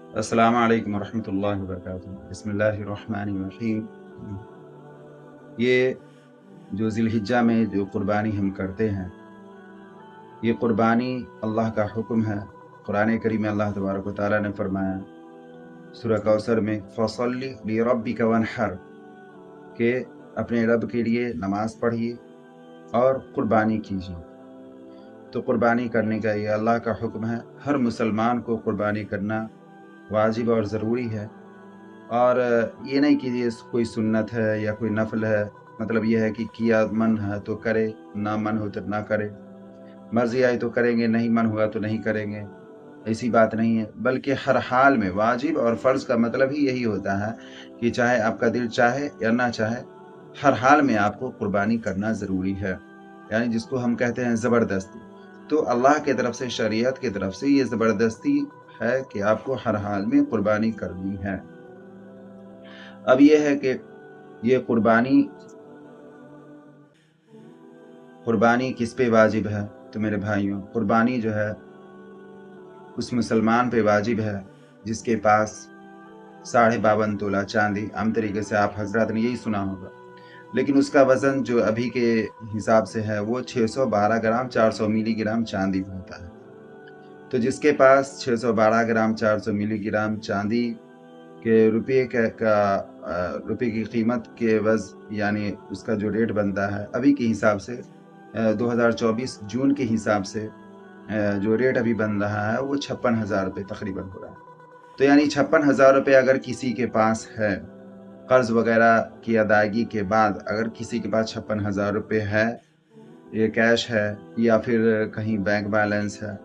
अस्सलाम वालेकुम वरहमतुल्लाहि वबरकातुहू। बिस्मिल्लाहिर्रहमानिर्रहीम। ये जो ज़िलहिज्जा में जो कुर्बानी हम करते हैं, ये कुर्बानी अल्लाह का हुक्म है। कुरान करीम में अल्लाह तबारक व तआला ने फरमाया सूरह कौसर में, फ़सल्लि लिरब्बिका वन्हर, कि अपने रब के लिए नमाज़ पढ़िए और कुर्बानी कीजिए। तो कुर्बानी करने का ये अल्लाह का हुक्म है। हर मुसलमान को कुर्बानी करना वाजिब और ज़रूरी है। और ये नहीं कि ये कोई सुन्नत है या कोई नफ़ल है, मतलब ये है कि किया मन है तो करे, ना मन हो तो ना करे, मर्ज़ी आई तो करेंगे, नहीं मन हुआ तो नहीं करेंगे, ऐसी बात नहीं है। बल्कि हर हाल में वाजिब और फ़र्ज़ का मतलब ही यही होता है कि चाहे आपका दिल चाहे या ना चाहे, हर हाल में आपको कुर्बानी करना ज़रूरी है। यानी जिसको हम कहते हैं ज़बरदस्ती। तो अल्लाह की तरफ से, शरीयत की तरफ से ये ज़बरदस्ती है कि आपको हर हाल में कुर्बानी करनी है। अब ये है कि ये कुर्बानी किस पे वाजिब है? तो मेरे भाइयों, कुर्बानी जो है उस मुसलमान पे वाजिब है जिसके पास 52.5 तोला चांदी, आम तरीके से आप हज़रात ने यही सुना होगा, लेकिन उसका वज़न जो अभी के हिसाब से है वो 612 ग्राम 400 मिलीग्राम चांदी होता है। तो जिसके पास 612 ग्राम 400 मिलीग्राम चांदी के रुपये की कीमत के यानी उसका जो रेट बनता है अभी के हिसाब से, 2024 जून के हिसाब से जो रेट अभी बन रहा है वो 56,000 रुपये तकरीबन हो रहा है। तो यानी 56,000 रुपये अगर किसी के पास है, कर्ज वगैरह की अदायगी के बाद अगर किसी के पास 56,000 रुपये है, ये कैश है या फिर कहीं बैंक बैलेंस है,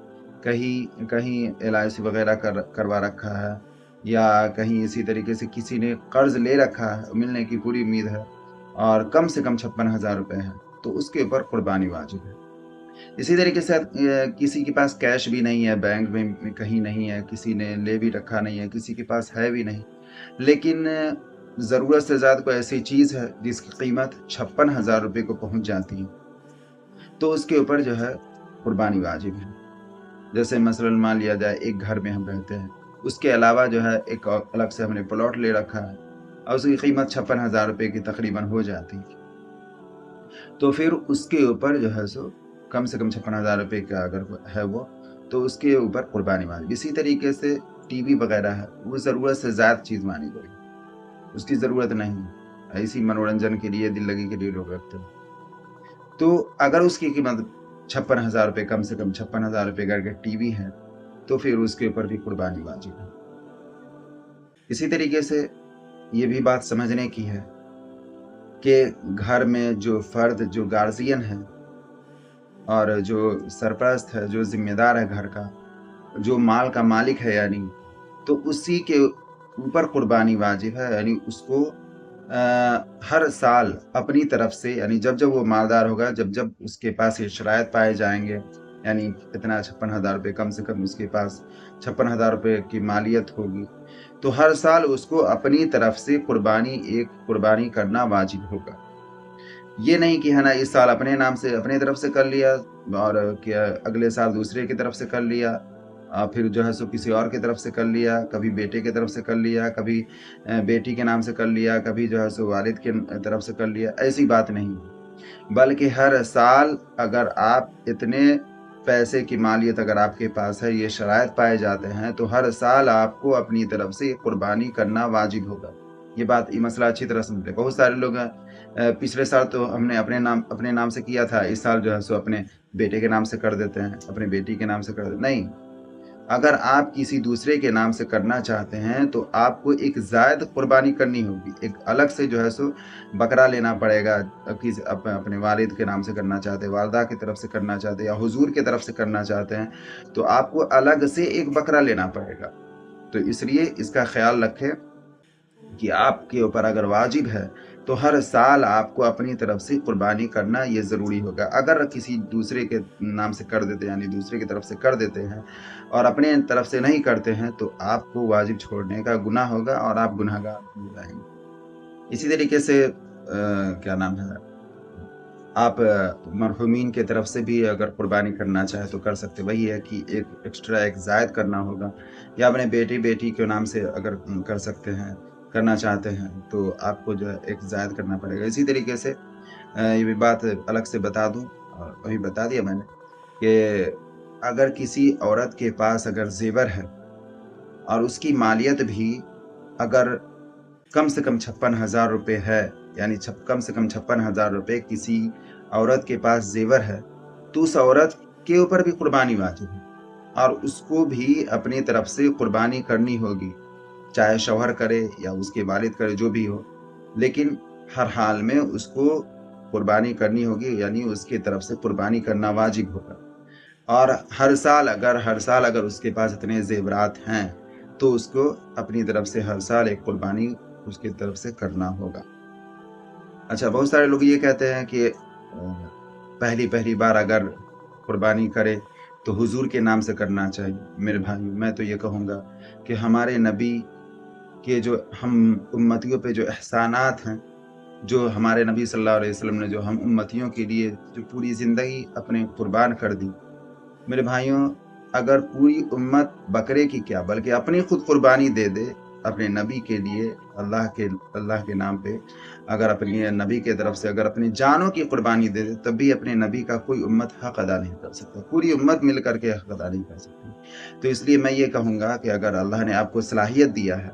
कहीं कहीं LIC वगैरह करवा रखा है, या कहीं इसी तरीके से किसी ने कर्ज ले रखा है, मिलने की पूरी उम्मीद है, और कम से कम 56,000 रुपये है, तो उसके ऊपर कुर्बानी वाजिब है। इसी तरीके से किसी के पास कैश भी नहीं है, बैंक में कहीं नहीं है, किसी ने ले भी रखा नहीं है, किसी के पास है भी नहीं, लेकिन ज़रूरत से ज़्यादा कोई ऐसी चीज़ है जिसकी कीमत 56,000 रुपये को पहुंच जाती है, तो उसके ऊपर जो है कुर्बानी वाजिब है। जैसे मसलन मान लिया जाए एक घर में हम रहते हैं, उसके अलावा जो है एक अलग से हमने प्लॉट ले रखा है और उसकी कीमत 56,000 रुपये की तकरीबन हो जाती है, तो फिर उसके ऊपर जो है सो कम से कम 56,000 रुपये का अगर है वो, तो उसके ऊपर कुर्बानी वाजिब। इसी तरीके से टीवी वगैरह है, वो ज़रूरत से ज़्यादा चीज़ मानी गई, उसकी ज़रूरत नहीं है, ऐसी मनोरंजन के लिए, दिल लगी के लिए लोग रखते हैं। तो अगर उसकी कीमत 56,000 रुपये, कम से कम 56,000 रुपये का अगर टीवी है, तो फिर उसके ऊपर भी कुर्बानी वाजिब है। इसी तरीके से ये भी बात समझने की है कि घर में जो फ़र्द, जो गार्जियन है और जो सरपरस्त है, जो ज़िम्मेदार है घर का, जो माल का मालिक है यानी, तो उसी के ऊपर कुर्बानी वाजिब है। यानी उसको हर साल अपनी तरफ से, यानी जब जब वो मालदार होगा, जब जब उसके पास ये शराइत पाए जाएंगे, यानी इतना 56,000 रुपये, कम से कम उसके पास 56,000 रुपये की मालियत होगी, तो हर साल उसको अपनी तरफ से एक कुर्बानी करना वाजिब होगा। ये नहीं कि है ना इस साल अपने नाम से, अपने तरफ से कर लिया और क्या अगले साल दूसरे की तरफ से कर लिया, फिर जो है सो किसी और की तरफ से कर लिया, कभी बेटे की तरफ से कर लिया, कभी बेटी के नाम से कर लिया, कभी जो है सो वालिद के तरफ से कर लिया, ऐसी बात नहीं है। बल्कि हर साल अगर आप इतने पैसे की मालियत अगर आपके पास है, ये शराइत पाए जाते हैं, तो हर साल आपको अपनी तरफ से कुर्बानी करना वाजिब होगा। ये मसला अच्छी तरह समझ लें। बहुत सारे लोग पिछले साल तो हमने अपने नाम से किया था, इस साल जो है सो अपने बेटे के नाम से कर देते हैं, अपने बेटी के नाम से कर देते नहीं। अगर आप किसी दूसरे के नाम से करना चाहते हैं, तो आपको एक ज़ायद कुर्बानी करनी होगी, एक अलग से जो है सो बकरा लेना पड़ेगा। अपने वालिद के नाम से करना चाहते हैं, वालदा की तरफ से करना चाहते हैं, या हुजूर की तरफ से करना चाहते हैं, तो आपको अलग से एक बकरा लेना पड़ेगा। तो इसलिए इसका ख्याल रखें कि आपके ऊपर अगर वाजिब है, तो हर साल आपको अपनी तरफ से कुर्बानी करना ये ज़रूरी होगा। अगर किसी दूसरे के नाम से कर देते हैं, यानी दूसरे की तरफ से कर देते हैं और अपने तरफ से नहीं करते हैं, तो आपको वाजिब छोड़ने का गुनाह होगा और आप गुनहगार हो जाएंगे। इसी तरीके से क्या नाम है, आप मरहूमीन की तरफ से भी अगर कुर्बानी करना चाहें तो कर सकते हैं। वही है कि एक एक्स्ट्रा एक ज़ायद करना होगा, या अपने बेटी के नाम से अगर कर सकते हैं, करना चाहते हैं तो आपको जो है एक ज़ायद करना पड़ेगा। इसी तरीके से ये भी बात अलग से बता दूँ, और अभी बता दिया मैंने, कि अगर किसी औरत के पास अगर ज़ेवर है और उसकी मालियत भी अगर कम से कम 56,000 रुपए है, यानी कम से कम 56,000 रुपए किसी औरत के पास ज़ेवर है, तो उस औरत के ऊपर भी कुर्बानी वाजिब है, और उसको भी अपनी तरफ से कुर्बानी करनी होगी, चाहे शौहर करे या उसके वालिद करे, जो भी हो। लेकिन हर हाल में उसको कुर्बानी करनी होगी, यानी उसकी तरफ से कुर्बानी करना वाजिब होगा। और हर साल अगर उसके पास इतने ज़ेवरात हैं, तो उसको अपनी तरफ से हर साल एक कुर्बानी उसकी तरफ से करना होगा। अच्छा, बहुत सारे लोग ये कहते हैं कि पहली बार अगर कुर्बानी करे तो हुज़ूर के नाम से करना चाहिए। मेरे भाइयों, मैं तो ये कहूँगा कि हमारे नबी के जो हम उम्मतियों पे जो एहसानात हैं, जो हमारे नबी सल्लल्लाहु अलैहि वसल्लम ने जो हम उम्मतियों के लिए जो पूरी ज़िंदगी अपने कुर्बान कर दी। मेरे भाइयों, अगर पूरी उम्मत बकरे की क्या बल्कि अपनी खुद कुर्बानी दे दे अपने नबी के लिए, अल्लाह के नाम पे, अगर अपनी नबी के तरफ से अगर अपनी जानों की कुर्बानी दे दे, तब भी अपने नबी का कोई उम्मत हक अदा नहीं कर सकता। पूरी उम्मत मिल करके हक अदा नहीं कर सकती। तो इसलिए मैं ये कहूँगा कि अगर अल्लाह ने आपको सलाहियत दिया है,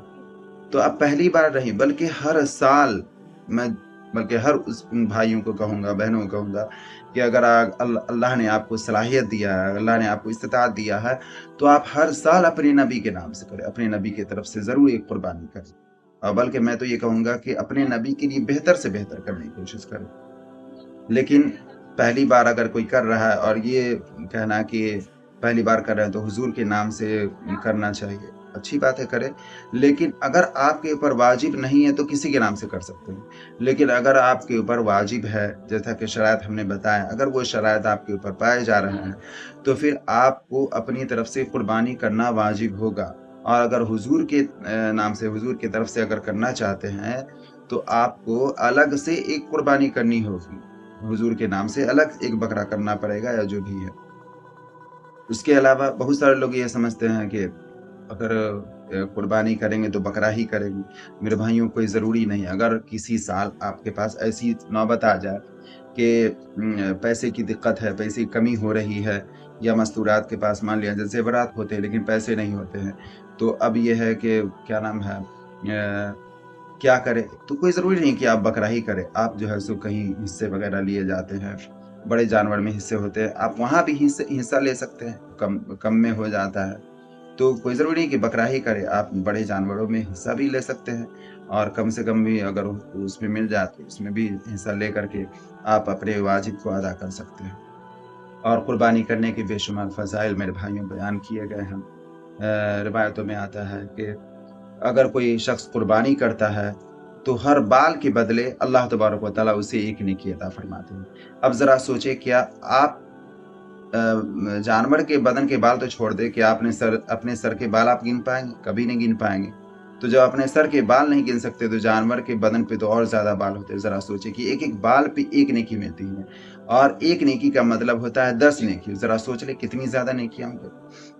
तो आप पहली बार नहीं बल्कि हर साल, मैं बल्कि हर उस भाइयों को कहूँगा, बहनों को कहूँगा कि अगर अल्लाह ने आपको सलाहियत दिया है, अल्लाह ने आपको इस्तिताअत दिया है, तो आप हर साल अपने नबी के नाम से करें, अपने नबी की तरफ से ज़रूर एक कुर्बानी करें। और बल्कि मैं तो ये कहूँगा कि अपने नबी के लिए बेहतर से बेहतर करने की कोशिश करें। लेकिन पहली बार अगर कोई कर रहा है, और ये कहना कि पहली बार कर रहे हैं तो हुजूर के नाम से करना चाहिए, अच्छी बात है करें। लेकिन अगर आपके ऊपर वाजिब नहीं है तो किसी के नाम से कर सकते हैं। लेकिन अगर आपके ऊपर वाजिब है, जैसा कि शराइत हमने बताया, अगर वो शराइत आपके ऊपर पाए जा रहे हैं, तो फिर आपको अपनी तरफ से कुर्बानी करना वाजिब होगा। और अगर हुजूर के नाम से, हुजूर की तरफ से अगर करना चाहते हैं, तो आपको अलग से एक कुर्बानी करनी होगी। हुजूर के नाम से अलग एक बकरा करना पड़ेगा, या जो भी है। उसके अलावा बहुत सारे लोग ये समझते हैं कि अगर कुर्बानी करेंगे तो बकरा ही करेंगे। मेरे भाइयों, कोई ज़रूरी नहीं। अगर किसी साल आपके पास ऐसी नौबत आ जाए कि पैसे की दिक्कत है, पैसे की कमी हो रही है, या मस्तूरात के पास मान लिया जैसे ज़ेवरात होते हैं लेकिन पैसे नहीं होते हैं, तो अब ये है कि क्या नाम है, क्या करें? तो कोई ज़रूरी नहीं कि आप बकरा ही करें। आप जो है सो कहीं हिस्से वग़ैरह लिए जाते हैं, बड़े जानवर में हिस्से होते हैं, आप वहाँ भी हिस्सा ले सकते हैं, कम कम में हो जाता है। तो कोई ज़रूरी नहीं कि बकरा ही करें, आप बड़े जानवरों में हिस्सा भी ले सकते हैं, और कम से कम भी अगर उसमें मिल जाए तो उसमें भी हिस्सा ले करके आप अपने वाजिब को अदा कर सकते हैं। और कुर्बानी करने के बेशुमार फ़ज़ाइल मेरे भाइयों बयान किए गए हैं। रिवायतों में आता है कि अगर कोई शख्स कुर्बानी करता है, तो हर बाल के बदले अल्लाह तबारक व तआला उसे एक नेकी अता फरमाते हैं। अब ज़रा सोचिए, क्या आप जानवर के बदन के बाल तो छोड़ दें, क्या अपने सर के बाल आप गिन पाएँगे? कभी नहीं गिन पाएँगे। तो जब अपने सर के बाल नहीं गिन सकते, तो जानवर के बदन पे तो और ज़्यादा बाल होते हैं। ज़रा सोचिए कि एक-एक बाल पे एक नेकी मिलती है, और एक नेकी का मतलब होता है 10 नेकी। ज़रा सोच लें कितनी ज़्यादा नेकियाँ होंगी।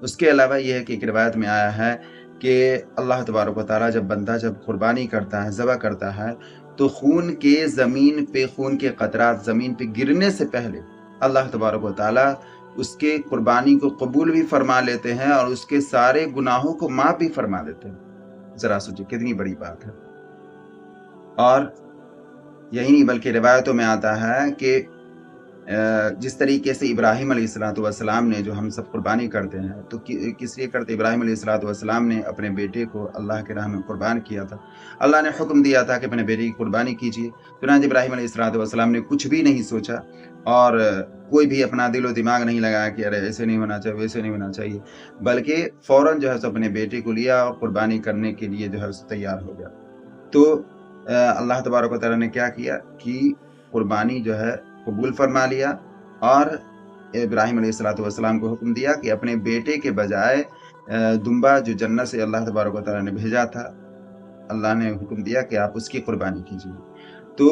उसके अलावा ये है कि एक रिवायत में आया है कि अल्लाह तबारक व तआला जब कुर्बानी करता है, ज़बह करता है, तो खून के कतरात ज़मीन पे गिरने से पहले अल्लाह तबारक व तआला उसके कुर्बानी को कबूल भी फरमा लेते हैं, और उसके सारे गुनाहों को माफ़ भी फरमा देते हैं। ज़रा सोचिए कितनी बड़ी बात है। और यही नहीं बल्कि रिवायतों में आता है कि जिस तरीके से इब्राहीम अलैहिस्सलातु वस्सलाम ने, जो हम सब कुर्बानी करते हैं, तो किस लिए करते? इब्राहीम अलैहिस्सलातु वस्सलाम ने अपने बेटे को अल्लाह की राह में कुर्बान किया था। अल्लाह ने हुक्म दिया था कि अपने बेटे की कुर्बानी कीजिए। चुनांचे इब्राहीम अलैहिस्सलातु वस्सलाम ने कुछ भी नहीं सोचा, और कोई भी अपना दिलो-दिमाग नहीं लगाया कि अरे ऐसे नहीं होना चाहिए, वैसे नहीं होना चाहिए, बल्कि फ़ौरन जो है सो अपने बेटे को लिया और कुर्बानी करने के लिए जो है सो तैयार हो गया। तो अल्लाह तबारक व तआला ने क्या किया कि कुर्बानी जो है कबूल फरमा लिया, और इब्राहीम अलैहिस्सलातु वस्सलाम को हुक्म दिया कि अपने बेटे के बजाय दुम्बा, जो जन्नत से अल्लाह तबारक व तआला ने भेजा था, अल्लाह ने हुक्म दिया कि आप उसकी कुर्बानी कीजिए। तो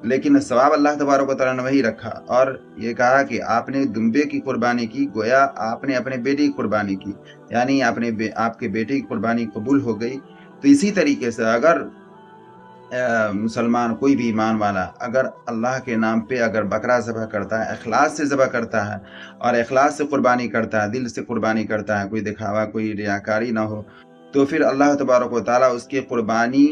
लेकिन सवाब अल्लाह तबारक व तआला ने वही रखा और ये कहा कि आपने दुम्बे की कुर्बानी की, गोया आपने अपने बेटे की कुर्बानी की, यानी आपके बेटे की कुर्बानी कबूल हो गई। तो इसी तरीके से अगर मुसलमान कोई भी ईमान वाला अगर अल्लाह के नाम पे अगर बकरा ज़बह करता है, इखलास से ज़बह करता है और इखलास से कुर्बानी करता है, दिल से कुर्बानी करता है, कोई दिखावा, कोई रियाकारी ना हो, तो फिर अल्लाह तबारक व तआला उसके कुर्बानी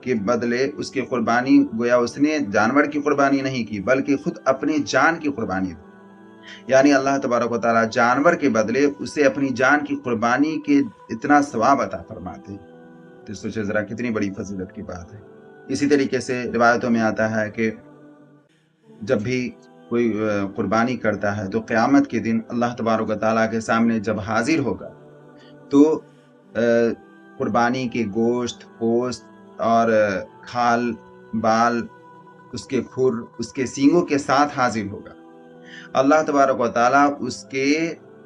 के बदले उसकी कुर्बानी गोया उसने जानवर की कुर्बानी नहीं की, बल्कि खुद अपनी जान की कुर्बानी दी। यानी अल्लाह तबारक व तआला जानवर के बदले उसे अपनी जान की कुर्बानी के इतना सवाब अता फरमाते हैं। तो सोचिए ज़रा कितनी बड़ी फ़ज़ीलत की बात है। इसी तरीके से रिवायतों में आता है कि जब भी कोई कुर्बानी करता है तो क़यामत के दिन अल्लाह तबारक व तआला के सामने जब हाज़िर होगा तो कुर्बानी के गोश्त, पोस्त और खाल, बाल, उसके खुर, उसके सींगों के साथ हाज़िर होगा। अल्लाह तबारक व तआला उसके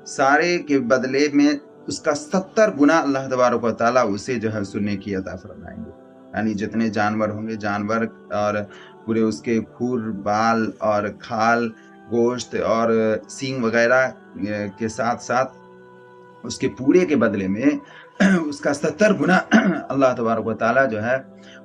सारे के बदले में उसका 70 गुना अल्लाह तबारक व तआला उसे जो है सुनने की अता फरमाएंगे। यानी जितने जानवर होंगे, जानवर और पूरे उसके खुर, बाल और खाल, गोश्त और सींग वगैरह के साथ साथ उसके पूरे के बदले में उसका 70 गुना अल्लाह तबारक व तआला जो है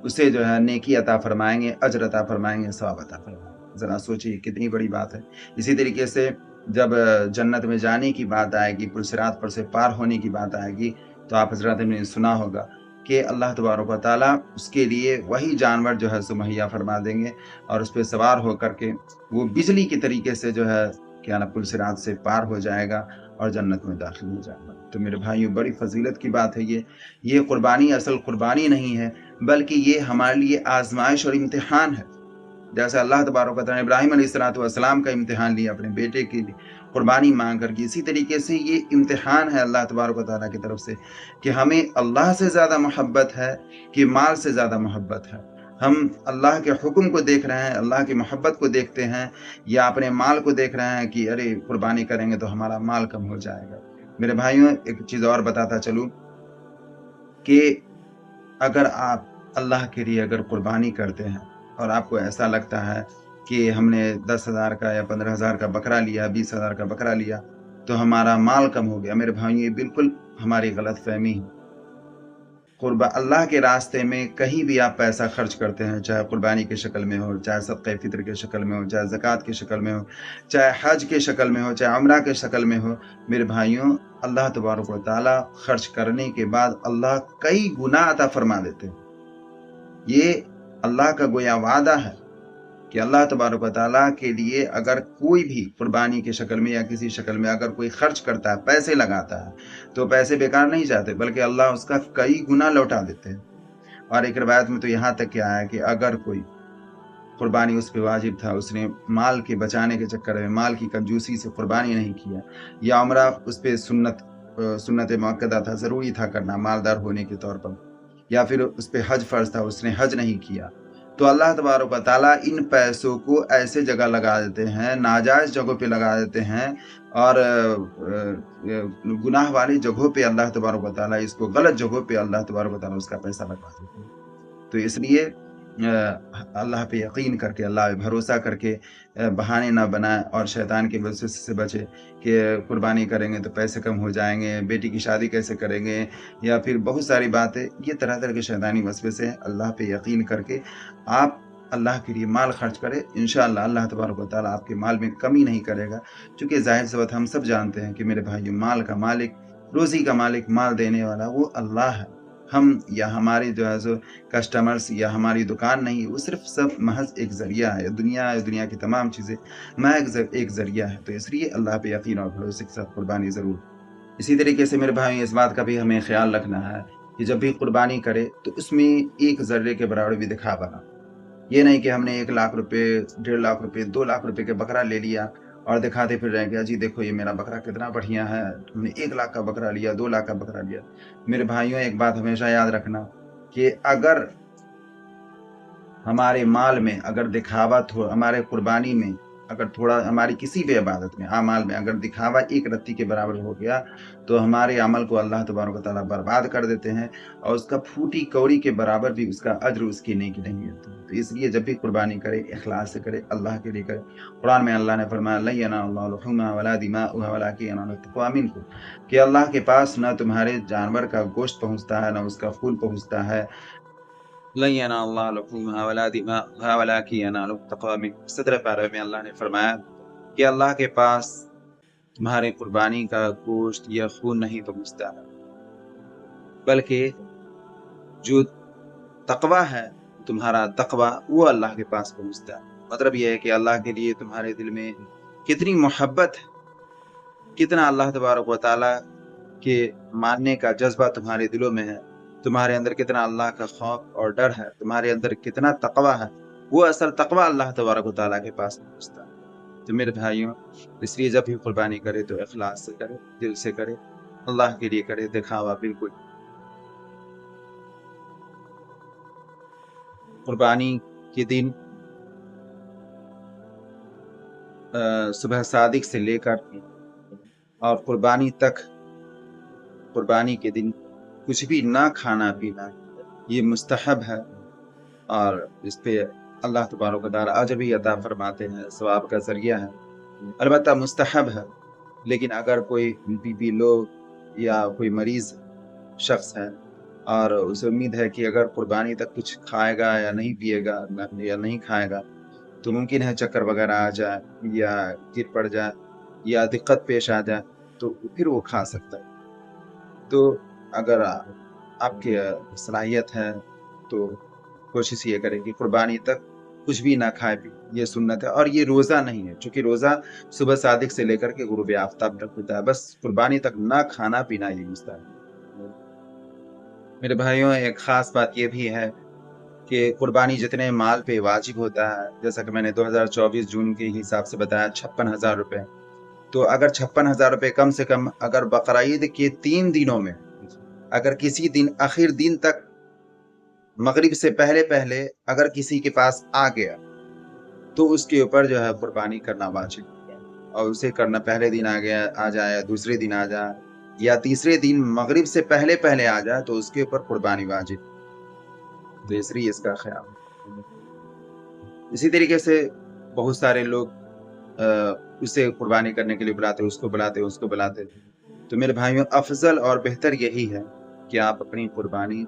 उसे जो है नेकी अता फरमाएंगे, अजर अता फरमाएंगे, सवाब अता फरमाएंगे। ज़रा सोचिए कितनी बड़ी बात है। इसी तरीके से जब जन्नत में जाने की बात आएगी, पुरसिरात पर से पार होने की बात आएगी, तो आप हज़रात ने सुना होगा कि अल्लाह तबारक व तआला उसके लिए वही जानवर जो है सो मुहैया फरमा देंगे और उस पे सवार होकर के वो बिजली के तरीके से जो है क्या ना पुरसिरात से पार हो जाएगा और जन्नत में दाखिल हो जाएगा। तो मेरे भाइयों, बड़ी फ़ज़ीलत की बात है ये कुर्बानी असल कुर्बानी नहीं है, बल्कि ये हमारे लिए आज़माइश और इम्तिहान है। जैसे अल्लाह तबारक व तआला ने इब्राहीम अलैहिस्सलातु वस्सलाम का इम्तिहान लिया अपने बेटे के लिए कुर्बानी मांग करके, इसी तरीके से ये इम्तिहान है अल्लाह तबारक व तआला की तरफ से कि हमें अल्लाह से ज़्यादा मोहब्बत है कि माल से ज़्यादा मोहब्बत है। हम अल्लाह के हुक्म को देख रहे हैं, अल्लाह की मोहब्बत को देखते हैं, या अपने माल को देख रहे हैं कि अरे कुर्बानी करेंगे तो हमारा माल कम हो जाएगा। मेरे भाइयों, एक चीज़ और बताता चलूँ कि अगर आप अल्लाह के लिए अगर कुर्बानी करते हैं और आपको ऐसा लगता है कि हमने 10,000 का या 15,000 का बकरा लिया, 20,000 का बकरा लिया, तो हमारा माल कम हो गया। मेरे भाइयों, ये बिल्कुल हमारी गलतफ़हमी है। अल्लाह के रास्ते में कहीं भी आप पैसा खर्च करते हैं, चाहे कुर्बानी की शक्ल में हो, चाहे सदक़े फ़ित्र की शक्ल में हो, चाहे ज़कात की शक्ल में हो, चाहे हज की शक्ल में हो, चाहे उम्रा की शक्ल में हो, मेरे भाइयों, अल्लाह तबारक व तआला खर्च करने के बाद अल्लाह कई गुना अता फरमा देते हैं। ये अल्लाह का गोया वादा है कि अल्लाह तबारक व तआला के लिए अगर कोई भी कुर्बानी की शक्ल में या किसी शक्ल में अगर कोई खर्च करता है, पैसे लगाता है, तो पैसे बेकार नहीं जाते, बल्कि अल्लाह उसका कई गुना लौटा देते हैं। और एक रिवायत में तो यहाँ तक क्या है कि अगर कोई कुर्बानी उस पे वाजिब था, उसने माल के बचाने के चक्कर में माल की कंजूसी से कुर्बानी नहीं किया, या उम्रा उस पे सुन्नत मुअक्कदा था, ज़रूरी था करना मालदार होने के तौर पर, या फिर उस पे हज फ़र्ज़ था, उसने हज नहीं किया, तो अल्लाह तबारक व तआला इन पैसों को ऐसे जगह लगा देते हैं, नाजायज़ जगहों पे लगा देते हैं और गुनाह वाली जगहों पे अल्लाह तबारक व तआला इसको गलत जगहों पे अल्लाह तबारक व तआला उसका पैसा लगा देते हैं। तो इसलिए अल्लाह पे यकीन करके, अल्लाह पे भरोसा करके बहाने ना बनाएं और शैतान के वसवसे से बचें कि कुर्बानी करेंगे तो पैसे कम हो जाएंगे, बेटी की शादी कैसे करेंगे, या फिर बहुत सारी बातें, ये तरह तरह के शैतानी वसवसे हैं। अल्लाह पे यकीन करके आप अल्लाह के लिए माल खर्च करें, इंशाअल्लाह अल्लाह तबारक व तआला आपके माल में कमी नहीं करेगा। चूँकि ज़ाहिर-सी बात हम सब जानते हैं कि मेरे भाइयों, माल का मालिक, रोज़ी का मालिक, माल देने वाला वो अल्लाह है। हम या हमारे जो है सो कस्टमर्स या हमारी दुकान नहीं, वो सिर्फ सब महज़ एक ज़रिया है। दुनिया की तमाम चीज़ें महज़ एक ज़रिया है। तो इसलिए अल्लाह पे यकीन और भरोसे के साथ कुर्बानी ज़रूर। इसी तरीके से मेरे भाई, इस बात का भी हमें ख़्याल रखना है कि जब भी कुर्बानी करें तो उसमें एक ज़र्रे के बराबर भी दिखावा ना। ये नहीं कि हमने 1 लाख रुपए, 1.5 लाख रुपए, 2 लाख रुपए का बकरा ले लिया और दिखाते फिर रहे हैं कि अजी देखो ये मेरा बकरा कितना बढ़िया है, हमने 1 लाख का बकरा लिया, 2 लाख का बकरा लिया। मेरे भाइयों, एक बात हमेशा याद रखना कि अगर हमारे माल में अगर दिखावा हमारे कुर्बानी में अगर थोड़ा हमारी किसी भी इबादत में, अमाल में अगर दिखावा एक रत्ती के बराबर हो गया, तो हमारे अमल को अल्लाह तबारक व तआला बर्बाद कर देते हैं और उसका फूटी कौड़ी के बराबर भी उसका अज्र उसकी नेकी नहीं मिलती। तो इसलिए जब भी कुर्बानी करें, इखलास से करें, अल्लाह के लिए करें। कुरान में अल्लाह ने फरमाया, लन यनालल्लाहु लुहुमुहा वला दिमाउहा वलाकिन यनालुहु तक़वा मिनकुम, कि अल्लाह के पास न तुम्हारे जानवर का गोश्त पहुँचता है, न उसका खून पहुँचता है। लन यनालल्लाहु लुहुमुहा वला दिमाउहा वलाकिन यनालुहु तक़वा मिनकुम। सत्रह पारे में अल्लाह ने फरमाया कि अल्लाह के पास तुम्हारे कुर्बानी का गोश्त या खून नहीं पहुँचता है, बल्कि जो तक़वा है, तुम्हारा तक़वा, वो अल्लाह के पास पहुँचता है। मतलब ये है कि अल्लाह के लिए तुम्हारे दिल में कितनी मोहब्बत है, कितना अल्लाह तबारक व तआला के मानने का जज्बा तुम्हारे दिलों में है, तुम्हारे अंदर कितना अल्लाह का खौफ और डर है, तुम्हारे अंदर कितना तक़वा है, वो असल तक़वा अल्लाह तबारक व तआला के पास पहुँचता है। तो मेरे भाइयों, इसलिए जब भी कुर्बानी करे तो इखलास से करे, दिल से करे, अल्लाह के लिए करे, दिखावा बिल्कुल। कुर्बानी के दिन सुबह सादिक से लेकर और कुर्बानी तक, कुर्बानी के दिन कुछ भी ना खाना पीना ये मुस्तहब है और इस पे अल्लाह तबारक व तआला अजर भी अता फरमाते हैं, सवाब का ज़रिया है। अलबत्ता मुस्तहब है, लेकिन अगर कोई बीपी लो या कोई मरीज़ शख्स है और उसे उम्मीद है कि अगर कुर्बानी तक कुछ खाएगा या नहीं पिएगा या नहीं खाएगा, तो मुमकिन है चक्कर वगैरह आ जाए या गिर पड़ जाए या दिक्कत पेश आ जाए, तो फिर वो खा सकता है। तो अगर आपकी सलाहियत है, तो कोशिश ये करें कि कुर्बानी तक कुछ भी ना खाए पिए, ये सुन्नत है। और ये रोज़ा नहीं है, चूँकि रोज़ा सुबह सादिक से लेकर के गुरूब आफ़ताब तक होता है, बस कुर्बानी तक ना खाना पीना ये मुस्तहब है। मेरे भाइयों, एक ख़ास बात ये भी है कि कुर्बानी जितने माल पे वाजिब होता है, जैसा कि मैंने 2024 जून के हिसाब से बताया 56,000 रुपए। तो अगर 56,000 रुपए कम से कम अगर बकरीद के 3 दिनों में अगर किसी दिन आखिर दिन तक मगरिब से पहले अगर किसी के पास आ गया, तो उसके ऊपर जो है कुर्बानी करना वाजिब है। और उसे करना पहले दिन आ गया आ जाए, दूसरे दिन आ जाए या तीसरे दिन मगरिब से पहले आ जाए, तो उसके ऊपर कुर्बानी वाजिब। तो इसलिए इसका ख्याल। इसी तरीके से बहुत सारे लोग उसे कुर्बानी करने के लिए बुलाते, उसको बुलाते। तो मेरे भाइयों, अफजल और बेहतर यही है कि आप अपनी कुर्बानी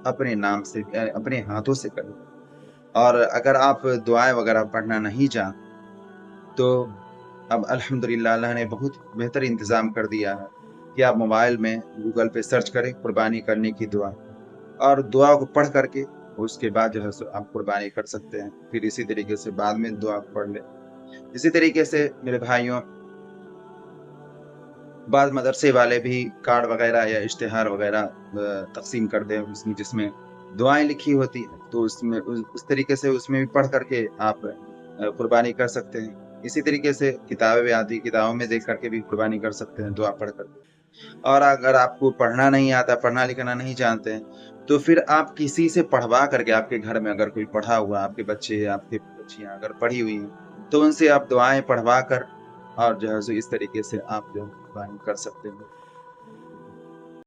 अपने नाम से अपने हाथों से करें। और अगर आप दुआएं वगैरह पढ़ना नहीं जानते, तो अब अल्हम्दुलिल्लाह अल्लाह ने बहुत बेहतर इंतज़ाम कर दिया है कि आप मोबाइल में गूगल पे सर्च करें कुर्बानी करने की दुआ, और दुआ को पढ़ करके उसके बाद जो है सो आप कुर्बानी कर सकते हैं। फिर इसी तरीके से बाद में दुआ पढ़ लें। इसी तरीके से मेरे भाइयों, बाद मदरसे वाले भी कार्ड वगैरह या इश्तिहार वगैरह तक़सीम करते हैं उसमें, जिसमें दुआएं लिखी होती हैं, तो उसमें उस तरीके से उसमें भी पढ़ करके आप कुर्बानी कर सकते हैं। इसी तरीके से किताबें भी आती, किताबों में देख करके भी कुर्बानी कर सकते हैं दुआ पढ़ करके। और अगर आपको पढ़ना नहीं आता, पढ़ना लिखना नहीं जानते हैं, तो फिर आप किसी से पढ़वा करके, आपके घर में अगर कोई पढ़ा हुआ, आपके बच्चे, आपकी बच्चियाँ अगर पढ़ी हुई हैं, तो उनसे आप दुआएं पढ़वा कर और जो है सो इस तरीके से आप जो कुर्बानी कर सकते हैं।